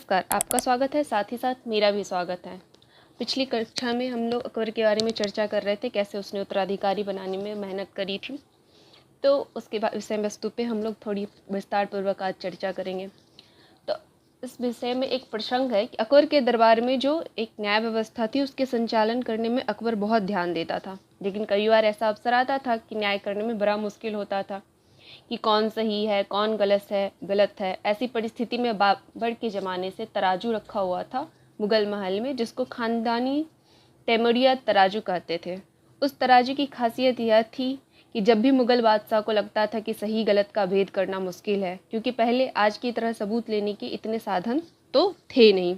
नमस्कार, आपका स्वागत है, साथ ही साथ मेरा भी स्वागत है। पिछली कक्षा में हम लोग अकबर के बारे में चर्चा कर रहे थे, कैसे उसने उत्तराधिकारी बनाने में मेहनत करी थी। तो उसके बाद विषय वस्तु पे हम लोग थोड़ी विस्तारपूर्वक आज चर्चा करेंगे। तो इस विषय में एक प्रसंग है कि अकबर के दरबार में जो एक न्याय व्यवस्था थी, उसके संचालन करने में अकबर बहुत ध्यान देता था। लेकिन कई बार ऐसा अवसर आता था कि न्याय करने में बड़ा मुश्किल होता था कि कौन सही है, कौन गलत है। ऐसी परिस्थिति में बाबर के ज़माने से तराजू रखा हुआ था मुगल महल में, जिसको खानदानी तैमूरिया तराजू कहते थे। उस तराजू की खासियत यह थी कि जब भी मुगल बादशाह को लगता था कि सही गलत का भेद करना मुश्किल है, क्योंकि पहले आज की तरह सबूत लेने के इतने साधन तो थे नहीं,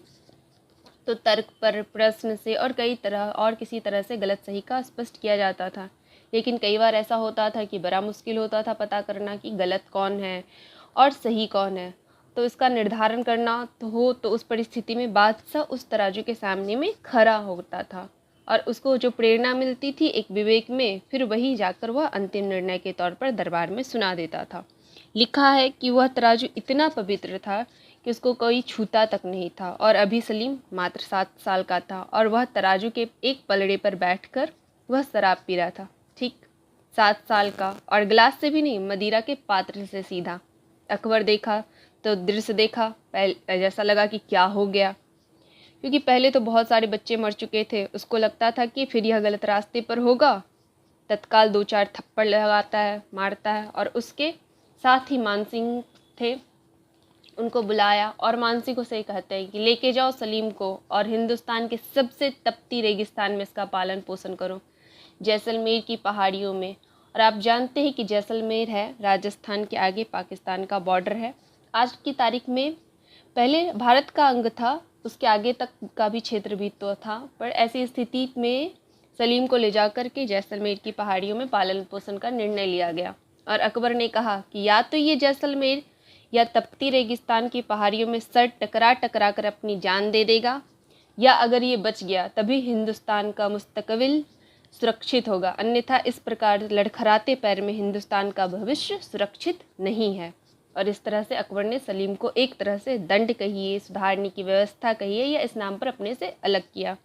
तो तर्क पर, प्रश्न से और किसी तरह से गलत सही का स्पष्ट किया जाता था। लेकिन कई बार ऐसा होता था कि बड़ा मुश्किल होता था पता करना कि गलत कौन है और सही कौन है। तो इसका निर्धारण करना तो उस परिस्थिति में बादशाह उस तराजू के सामने में खड़ा होता था और उसको जो प्रेरणा मिलती थी एक विवेक में, फिर वही जाकर वह अंतिम निर्णय के तौर पर दरबार में सुना देता था। लिखा है कि वह तराजू इतना पवित्र था कि उसको कोई छूता तक नहीं था। और अभी सलीम मात्र 7 साल का था और वह तराजू के एक पलड़े पर बैठकर वह शराब पी रहा था। ठीक 7 साल का, और गिलास से भी नहीं, मदिरा के पात्र से सीधा। अकबर देखा तो दृश्य देखा, जैसा लगा कि क्या हो गया, क्योंकि पहले तो बहुत सारे बच्चे मर चुके थे। उसको लगता था कि फिर यह गलत रास्ते पर होगा। तत्काल 2-4 थप्पड़ लगाता है, मारता है। और उसके साथ ही मानसिंह थे, उनको बुलाया और मानसिंह को से कहते हैं कि लेके जाओ सलीम को और हिंदुस्तान के सबसे तपती रेगिस्तान में इसका पालन पोषण करो, जैसलमेर की पहाड़ियों में। और आप जानते हैं कि जैसलमेर है राजस्थान के आगे, पाकिस्तान का बॉर्डर है। आज की तारीख में पहले भारत का अंग था, उसके आगे तक का भी क्षेत्र भी तो था, पर ऐसी स्थिति में सलीम को ले जाकर के जैसलमेर की पहाड़ियों में पालन पोषण का निर्णय लिया गया। और अकबर ने कहा कि या तो ये जैसलमेर या तपती रेगिस्तान की पहाड़ियों में सर टकरा कर अपनी जान दे देगा, या अगर ये बच गया तभी हिंदुस्तान का मुस्तकबिल सुरक्षित होगा, अन्यथा इस प्रकार लड़खड़ाते पैर में हिंदुस्तान का भविष्य सुरक्षित नहीं है। और इस तरह से अकबर ने सलीम को एक तरह से दंड कहिए, सुधारने की व्यवस्था कहिए, या इस नाम पर अपने से अलग किया।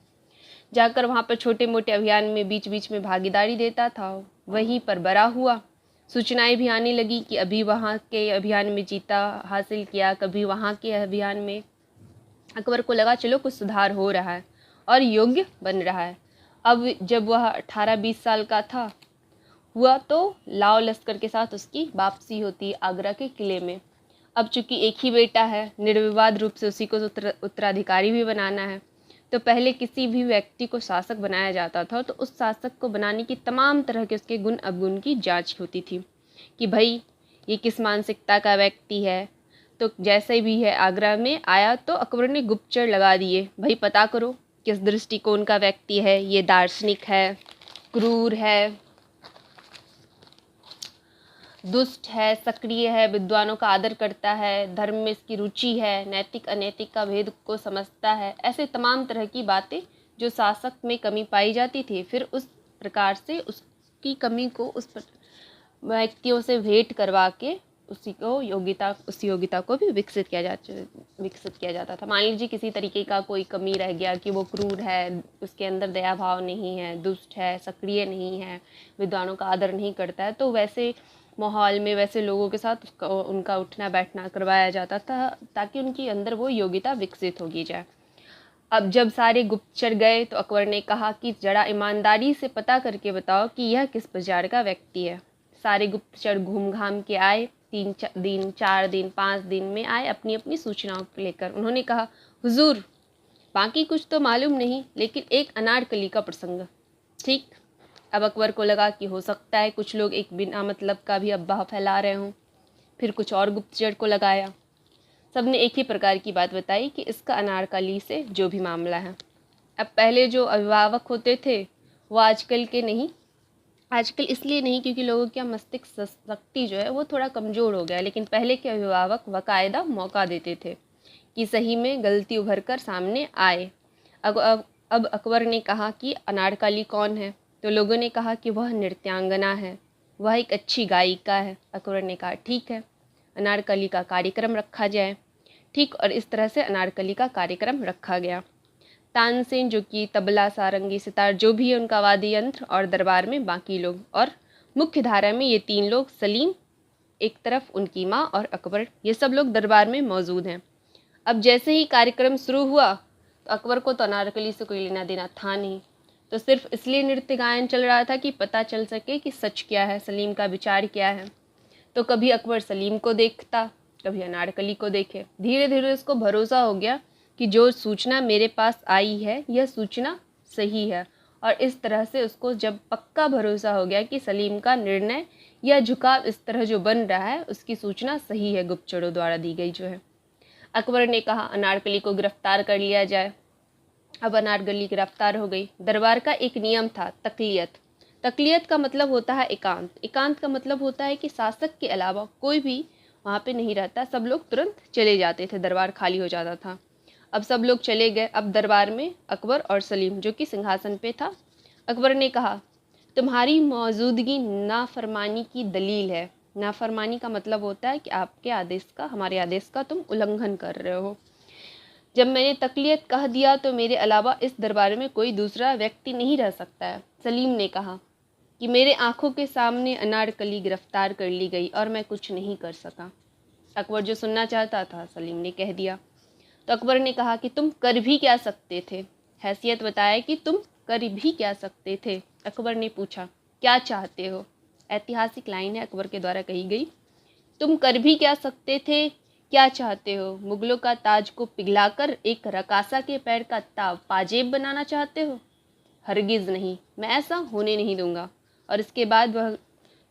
जाकर वहाँ पर छोटे मोटे अभियान में बीच बीच में भागीदारी देता था, वहीं पर बड़ा हुआ। सूचनाएं भी आने लगी कि अभी वहाँ के अभियान में जीता हासिल किया, कभी वहाँ के अभियान में। अकबर को लगा चलो कुछ सुधार हो रहा है और योग्य बन रहा है। अब जब वह 18-20 साल का हुआ तो लाओ लश्कर के साथ उसकी वापसी होती है आगरा के किले में। अब चूंकि एक ही बेटा है, निर्विवाद रूप से उसी को उत्तराधिकारी भी बनाना है, तो पहले किसी भी व्यक्ति को शासक बनाया जाता था तो उस शासक को बनाने की तमाम तरह के उसके गुण अवगुण की जांच होती थी कि भाई ये किस मानसिकता का व्यक्ति है। तो जैसे भी है आगरा में आया तो अकबर ने गुप्तचर लगा दिए, भाई पता करो किस दृष्टिकोण का व्यक्ति है, ये दार्शनिक है, क्रूर है, दुष्ट है, सक्रिय है, विद्वानों का आदर करता है, धर्म में इसकी रुचि है, नैतिक अनैतिक का भेद को समझता है। ऐसे तमाम तरह की बातें जो शासक में कमी पाई जाती थी, फिर उस प्रकार से उसकी कमी को उस व्यक्तियों से भेंट करवा के उस योग्यता को भी विकसित किया जाता था। मान लीजिए किसी तरीके का कोई कमी रह गया कि वो क्रूर है, उसके अंदर दया भाव नहीं है, दुष्ट है, सक्रिय नहीं है, विद्वानों का आदर नहीं करता है, तो वैसे माहौल में वैसे लोगों के साथ उनका उठना बैठना करवाया जाता था ताकि उनके अंदर वो योग्यता विकसित होगी जाए। अब जब सारे गुप्तचर गए तो अकबर ने कहा कि जरा ईमानदारी से पता करके बताओ कि यह किस प्रकार का व्यक्ति है। सारे गुप्तचर घूम घाम के आए, 3 दिन 4 दिन 5 दिन में आए अपनी अपनी सूचनाओं को लेकर। उन्होंने कहा हुजूर बाकी कुछ तो मालूम नहीं, लेकिन एक अनारकली का प्रसंग। ठीक, अब अकबर को लगा कि हो सकता है कुछ लोग एक बिना मतलब का भी अफवाह फैला रहे हों। फिर कुछ और गुप्तचर को लगाया, सबने एक ही प्रकार की बात बताई कि इसका अनारकली से जो भी मामला है। अब पहले जो अभिभावक होते थे वो आजकल के नहीं, आजकल इसलिए नहीं क्योंकि लोगों का मस्तिष्क शक्ति जो है वो थोड़ा कमज़ोर हो गया, लेकिन पहले के अभिभावक बाकायदा मौका देते थे कि सही में गलती उभर कर सामने आए। अब अकबर ने कहा कि अनारकली कौन है, तो लोगों ने कहा कि वह नृत्यांगना है, वह एक अच्छी गायिका है। अकबर ने कहा ठीक है, अनारकली का कार्यक्रम रखा जाए। ठीक, और इस तरह से अनारकली का कार्यक्रम रखा गया। तानसेन जो कि तबला, सारंगी, सितार जो भी है उनका वाद्य यंत्र, और दरबार में बाकी लोग, और मुख्य धारा में ये 3 लोग, सलीम एक तरफ, उनकी माँ और अकबर, ये सब लोग दरबार में मौजूद हैं। अब जैसे ही कार्यक्रम शुरू हुआ तो अकबर को तो अनारकली से कोई लेना देना था नहीं, तो सिर्फ इसलिए नृत्य गायन चल रहा था कि पता चल सके कि सच क्या है, सलीम का विचार क्या है। तो कभी अकबर सलीम को देखता, कभी अनारकली को देखे। धीरे धीरे उसको भरोसा हो गया कि जो सूचना मेरे पास आई है यह सूचना सही है, और इस तरह से उसको जब पक्का भरोसा हो गया कि सलीम का निर्णय या झुकाव इस तरह जो बन रहा है उसकी सूचना सही है, गुप्तचरों द्वारा दी गई जो है, अकबर ने कहा अनारकली को गिरफ्तार कर लिया जाए। अब अनारकली गिरफ्तार हो गई। दरबार का एक नियम था, तकलियत। तकलियत का मतलब होता है एकांत। एकांत का मतलब होता है कि शासक के अलावा कोई भी वहाँ पे नहीं रहता, सब लोग तुरंत चले जाते थे, दरबार खाली हो जाता था। अब सब लोग चले गए। अब दरबार में अकबर और सलीम जो कि सिंहासन पे था। अकबर ने कहा तुम्हारी मौजूदगी नाफरमानी की दलील है। नाफरमानी का मतलब होता है कि आपके आदेश का, हमारे आदेश का तुम उल्लंघन कर रहे हो। जब मैंने तकलियत कह दिया तो मेरे अलावा इस दरबार में कोई दूसरा व्यक्ति नहीं रह सकता है। सलीम ने कहा कि मेरे आंखों के सामने अनारकली गिरफ्तार कर ली गई और मैं कुछ नहीं कर सका। अकबर जो सुनना चाहता था सलीम ने कह दिया। तो अकबर ने कहा कि तुम कर भी क्या सकते थे। हैसियत बताया कि तुम कर भी क्या सकते थे। अकबर ने पूछा क्या चाहते हो। ऐतिहासिक लाइन है अकबर के द्वारा कही गई, तुम कर भी क्या सकते थे, क्या चाहते हो। मुगलों का ताज को पिघलाकर एक रकासा के पैर का ताव पाजेब बनाना चाहते हो। हरगिज नहीं, मैं ऐसा होने नहीं दूंगा। और इसके बाद वह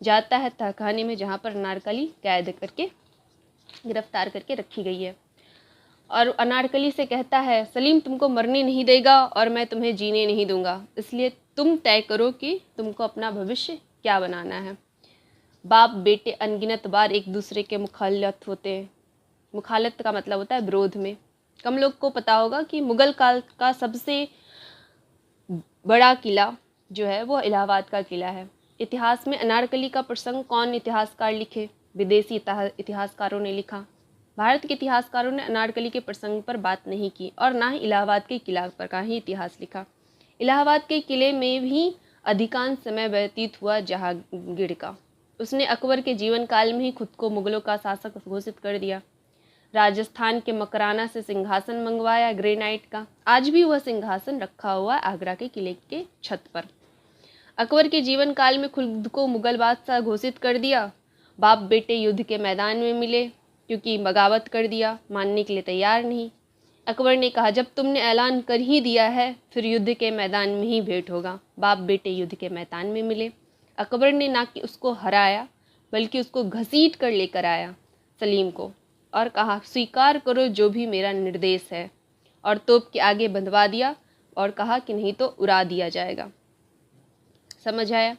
जाता है तहखाने में जहाँ पर अनारकली कैद करके, गिरफ्तार करके रखी गई है, और अनारकली से कहता है सलीम तुमको मरने नहीं देगा और मैं तुम्हें जीने नहीं दूंगा, इसलिए तुम तय करो कि तुमको अपना भविष्य क्या बनाना है। बाप बेटे अनगिनत बार एक दूसरे के मुखालत होते हैं। मुखालत का मतलब होता है विरोध में। कम लोग को पता होगा कि मुगल काल का सबसे बड़ा किला जो है वो इलाहाबाद का किला है। इतिहास में अनारकली का प्रसंग कौन इतिहासकार लिखे? विदेशी इतिहासकारों ने लिखा। भारत के इतिहासकारों ने अनारकली के प्रसंग पर बात नहीं की और ना ही इलाहाबाद के किला पर का ही इतिहास लिखा। इलाहाबाद के किले में भी अधिकांश समय व्यतीत हुआ जहांगीर का। उसने अकबर के जीवन काल में ही खुद को मुगलों का शासक घोषित कर दिया। राजस्थान के मकराना से सिंहासन मंगवाया ग्रेनाइट का। आज भी वह सिंहासन रखा हुआ आगरा के किले के छत पर। अकबर के जीवन काल में खुद को मुगल बादशाह घोषित कर दिया। बाप बेटे युद्ध के मैदान में मिले क्योंकि बगावत कर दिया, मानने के लिए तैयार नहीं। अकबर ने कहा जब तुमने ऐलान कर ही दिया है फिर युद्ध के मैदान में ही भेंट होगा। बाप बेटे युद्ध के मैदान में मिले। अकबर ने ना कि उसको हराया बल्कि उसको घसीट कर लेकर आया सलीम को, और कहा स्वीकार करो जो भी मेरा निर्देश है, और तोप के आगे बंधवा दिया और कहा कि नहीं तो उड़ा दिया जाएगा। समझ आया?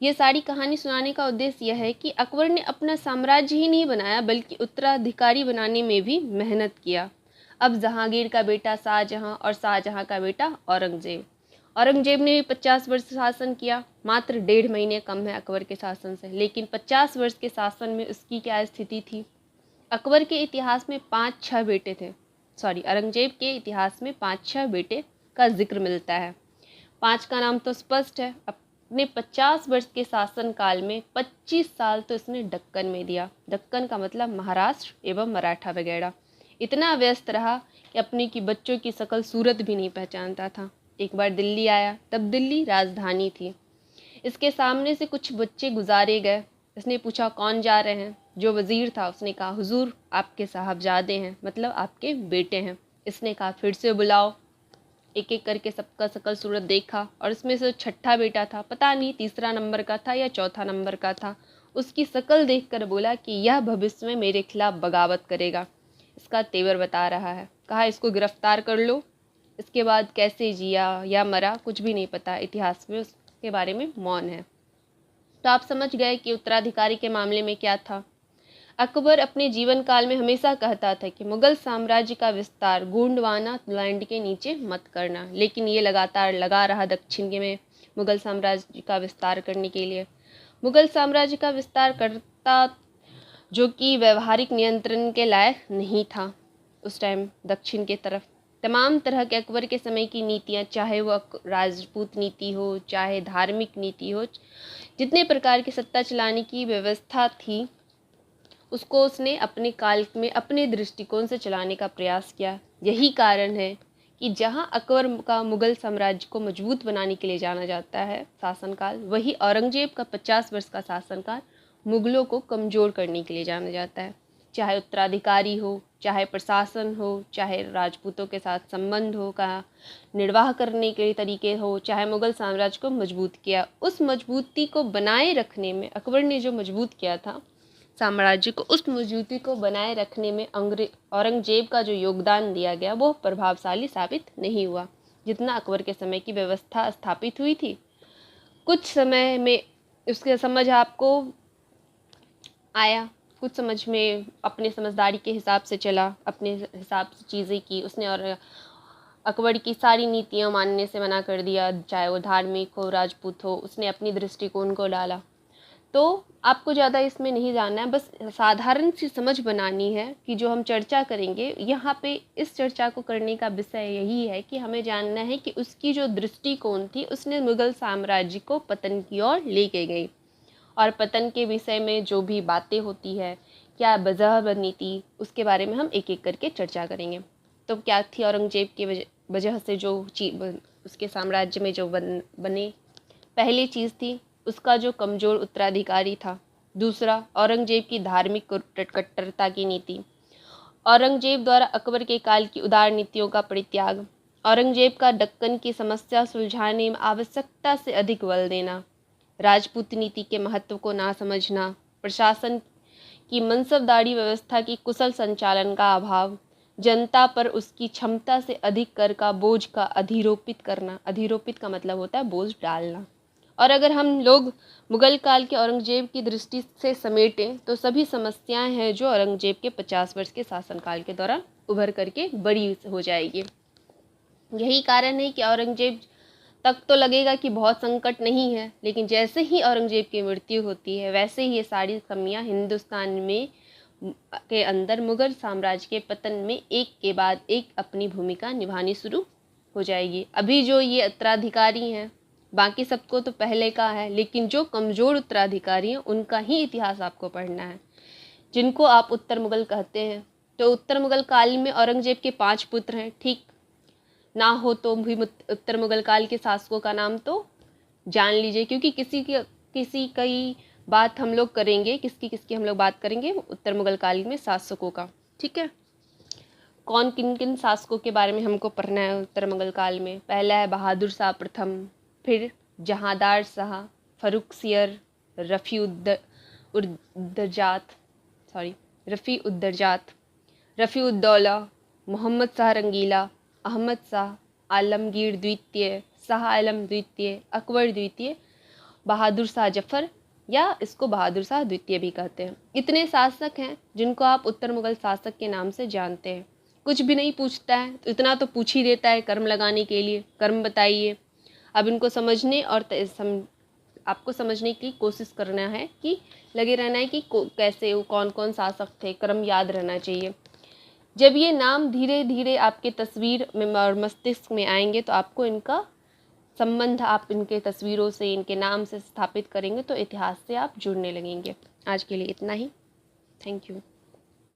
ये सारी कहानी सुनाने का उद्देश्य यह है कि अकबर ने अपना साम्राज्य ही नहीं बनाया बल्कि उत्तराधिकारी बनाने में भी मेहनत किया। अब जहांगीर का बेटा शाहजहां और शाहजहां का बेटा औरंगजेब। औरंगजेब ने भी 50 वर्ष शासन किया। मात्र 1.5 महीने कम है अकबर के शासन से, लेकिन 50 वर्ष के शासन में उसकी क्या स्थिति थी। अकबर के इतिहास में 5-6 बेटे थे। औरंगजेब के इतिहास में 5-6 बेटे का जिक्र मिलता है। 5 का नाम तो स्पष्ट है। अपने 50 वर्ष के शासन काल में 25 साल तो इसने दक्कन में दिया। दक्कन का मतलब महाराष्ट्र एवं मराठा वगैरह। इतना व्यस्त रहा कि अपने की बच्चों की शकल सूरत भी नहीं पहचानता था। एक बार दिल्ली आया, तब दिल्ली राजधानी थी। इसके सामने से कुछ बच्चे गुजारे गए। इसने पूछा कौन जा रहे हैं। जो वजीर था उसने कहा हुजूर आपके साहबजादे हैं, मतलब आपके बेटे हैं। इसने कहा फिर से बुलाओ। एक एक करके सबका शकल सूरत देखा और इसमें से छठा बेटा था, पता नहीं तीसरा नंबर का था या चौथा नंबर का था। उसकी शकल देखकर बोला कि यह भविष्य में मेरे खिलाफ बगावत करेगा, इसका तेवर बता रहा है। कहा इसको गिरफ्तार कर लो। इसके बाद कैसे जिया या मरा कुछ भी नहीं पता, इतिहास में उसके बारे में मौन है। तो आप समझ गए कि उत्तराधिकारी के मामले में क्या था। अकबर अपने जीवन काल में हमेशा कहता था कि मुगल साम्राज्य का विस्तार गोंडवाना लैंड के नीचे मत करना, लेकिन ये लगातार लगा रहा दक्षिण में मुगल साम्राज्य का विस्तार करने के लिए। मुगल साम्राज्य का विस्तार करता जो कि व्यवहारिक नियंत्रण के लायक नहीं था। उस टाइम दक्षिण के तरफ। तमाम तरह के अकबर के समय की नीतियाँ, चाहे वो राजपूत नीति हो, चाहे धार्मिक नीति हो, जितने प्रकार की सत्ता चलाने की व्यवस्था थी, उसको उसने अपने काल में अपने दृष्टिकोण से चलाने का प्रयास किया। यही कारण है कि जहाँ अकबर का मुग़ल साम्राज्य को मजबूत बनाने के लिए जाना जाता है शासनकाल, वही औरंगजेब का 50 वर्ष का शासनकाल मुग़लों को कमज़ोर करने के लिए जाना जाता है। चाहे उत्तराधिकारी हो, चाहे प्रशासन हो, चाहे राजपूतों के साथ संबंध हो का निर्वाह करने के तरीके हो, चाहे मुग़ल साम्राज्य को मजबूत किया, उस मजबूती को बनाए रखने में अकबर ने जो मजबूत किया था साम्राज्य को, उस मजबूती को बनाए रखने में औरंगजेब का जो योगदान दिया गया वो प्रभावशाली साबित नहीं हुआ जितना अकबर के समय की व्यवस्था स्थापित हुई थी। कुछ समय में उसके समझ आपको आया, कुछ समझ में अपने समझदारी के हिसाब से चला, अपने हिसाब से चीज़ें की उसने, और अकबर की सारी नीतियाँ मानने से मना कर दिया, चाहे वो धार्मिक हो, राजपूत हो, उसने अपनी दृष्टिकोण को डाला। तो आपको ज़्यादा इसमें नहीं जानना है, बस साधारण सी समझ बनानी है कि जो हम चर्चा करेंगे यहाँ पे, इस चर्चा को करने का विषय यही है कि हमें जानना है कि उसकी जो दृष्टिकोण थी उसने मुग़ल साम्राज्य को पतन की ओर लेके गई, और पतन के विषय में जो भी बातें होती है, क्या वजह बनी थी, उसके बारे में हम एक एक करके चर्चा करेंगे। तो क्या थी औरंगजेब की वजह से जो उसके साम्राज्य में जो बने, पहली चीज़ थी उसका जो कमज़ोर उत्तराधिकारी था। दूसरा, औरंगजेब की धार्मिक कट्टरता की नीति। औरंगजेब द्वारा अकबर के काल की उदार नीतियों का परित्याग। औरंगजेब का दक्कन की समस्या सुलझाने में आवश्यकता से अधिक बल देना। राजपूत नीति के महत्व को ना समझना। प्रशासन की मनसबदारी व्यवस्था की कुशल संचालन का अभाव। जनता पर उसकी क्षमता से अधिक कर का बोझ का अधिरोपित करना। अधिरोपित का मतलब होता है बोझ डालना। और अगर हम लोग मुग़ल काल के औरंगजेब की दृष्टि से समेटें तो सभी समस्याएं हैं जो औरंगजेब के 50 वर्ष के शासनकाल के दौरान उभर करके बड़ी हो जाएगी। यही कारण है कि औरंगजेब तक तो लगेगा कि बहुत संकट नहीं है, लेकिन जैसे ही औरंगजेब की मृत्यु होती है वैसे ही ये सारी कमियां हिंदुस्तान में के अंदर मुग़ल साम्राज्य के पतन में एक के बाद एक अपनी भूमिका निभानी शुरू हो जाएगी। अभी जो ये उत्तराधिकारी हैं, बाकी सबको तो पहले का है, लेकिन जो कमज़ोर उत्तराधिकारी हैं उनका ही इतिहास आपको पढ़ना है, जिनको आप उत्तर मुग़ल कहते हैं। तो उत्तर मुग़ल काल में औरंगजेब के 5 पुत्र हैं, ठीक ना हो तो भी उत्तर मुग़ल काल के शासकों का नाम तो जान लीजिए, क्योंकि किसी की बात हम लोग करेंगे, किसकी हम लोग बात करेंगे उत्तर मुग़ल काल में शासकों का। ठीक है, कौन किन किन शासकों के बारे में हमको पढ़ना है उत्तर मुग़ल काल में। पहला है बहादुर शाह प्रथम, फिर जहांदार शाह, फर्रुखसियर, रफ़ी-उद-दौला, मोहम्मद शाह रंगीला, अहमद शाह, आलमगीर द्वितीय, शाह आलम द्वितीय, अकबर द्वितीय, बहादुर शाह जफ़र, या इसको बहादुर शाह द्वितीय भी कहते हैं। इतने शासक हैं जिनको आप उत्तर मुग़ल शासक के नाम से जानते हैं। कुछ भी नहीं पूछता है तो इतना तो पूछ ही देता है कर्म लगाने के लिए, कर्म बताइए। अब इनको समझने और आपको समझने की कोशिश करना है, कि लगे रहना है कि कैसे कौन कौन शासक थे, क्रम याद रहना चाहिए। जब ये नाम धीरे धीरे आपके तस्वीर में और मस्तिष्क में आएंगे तो आपको इनका संबंध आप इनके तस्वीरों से, इनके नाम से स्थापित करेंगे तो इतिहास से आप जुड़ने लगेंगे। आज के लिए इतना ही। Thank you.